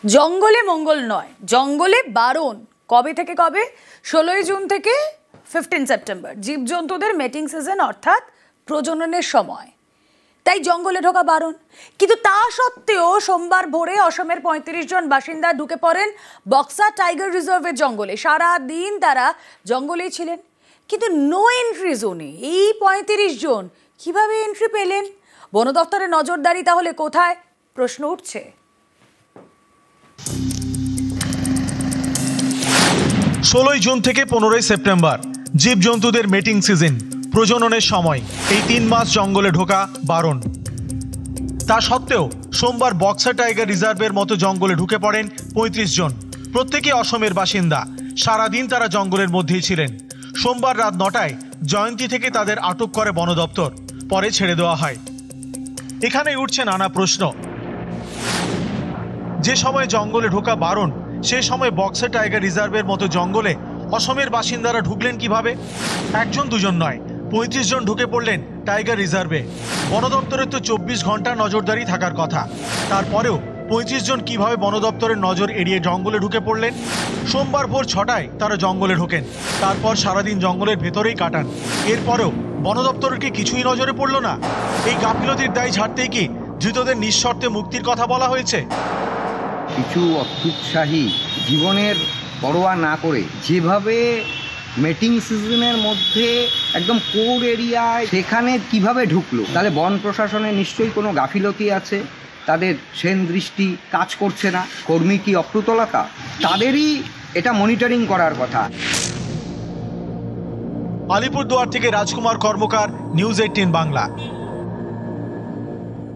জঙ্গলে মঙ্গল নয়, জঙ্গলে বারণ। কবে থেকে কবে? 16 জুন থেকে 15 সেপ্টেম্বর। জীবজন্তুদের মেটিং সিজন অর্থাৎ প্রজননের সময়, তাই জঙ্গলে ঢোকা বারণ। কিন্তু তা সত্ত্বেও সোমবার ভোরে অসমের 35 জন বাসিন্দা ঢুকে পড়েন বক্সা টাইগার রিজার্ভের জঙ্গলে। সারা দিন তারা জঙ্গলেই ছিলেন, কিন্তু নো এন্ট্রি জোনে এই 35 জন কিভাবে এন্ট্রি পেলেন? বন দপ্তরের নজরদারি তাহলে কোথায়? প্রশ্ন উঠছে। 16 জুন থেকে 15 সেপ্টেম্বর জীবজন্তুদের মিটিং সিজন, প্রজননের সময়। এই 3 মাস জঙ্গলে ঢোকা বারণ। তা সত্ত্বেও সোমবার বক্সা টাইগার রিজার্ভের মতো জঙ্গলে ঢুকে পড়েন 35 জন। প্রত্যেকে অসমের বাসিন্দা। সারাদিন তারা জঙ্গলের মধ্যেই ছিলেন। সোমবার রাত 9টায় জয়ন্তী থেকে তাদের আটক করে বন দপ্তর, পরে ছেড়ে দেওয়া হয়। এখানেই উঠছে নানা প্রশ্ন। যে সময় জঙ্গলে ঢোকা বারণ, সে সময় বক্সা টাইগার রিজার্ভের মতো জঙ্গলে অসমের বাসিন্দারা ঢুকলেন কিভাবে? একজন দুজন নয়, 35 জন ঢুকে পড়লেন টাইগার রিজার্ভে। বন দপ্তরের তো 24 ঘন্টা নজরদারি থাকার কথা। তারপরেও 35 জন কিভাবে বন দপ্তরের নজর এড়িয়ে জঙ্গলে ঢুকে পড়লেন? সোমবার ভোর 6টায় তারা জঙ্গলে ঢোকেন, তারপর সারাদিন জঙ্গলের ভেতরেই কাটান। এরপরেও বন দপ্তরের কি কিছুই নজরে পড়ল না? এই গাফিলতির দায় ঝাড়তেই কি ধৃতদের নিঃশর্তে মুক্তির কথা বলা হয়েছে? কিছু অত্যুৎসাহী জীবনের পরোয়া না করে যেভাবে মিটিং সিজনের মধ্যে একদম কোর এরিয়ায় সেখানে কিভাবে ঢুকলো, তাহলে বন প্রশাসনের নিশ্চয়ই কোনো গাফিলতি আছে, তাদের সেন দৃষ্টি কাজ করছে না, কর্মী কি অপ্রতুলতা, তাদেরই এটা মনিটরিং করার কথা। আলিপুরদুয়ার থেকে রাজকুমার কর্মকার, নিউজ 18 বাংলা।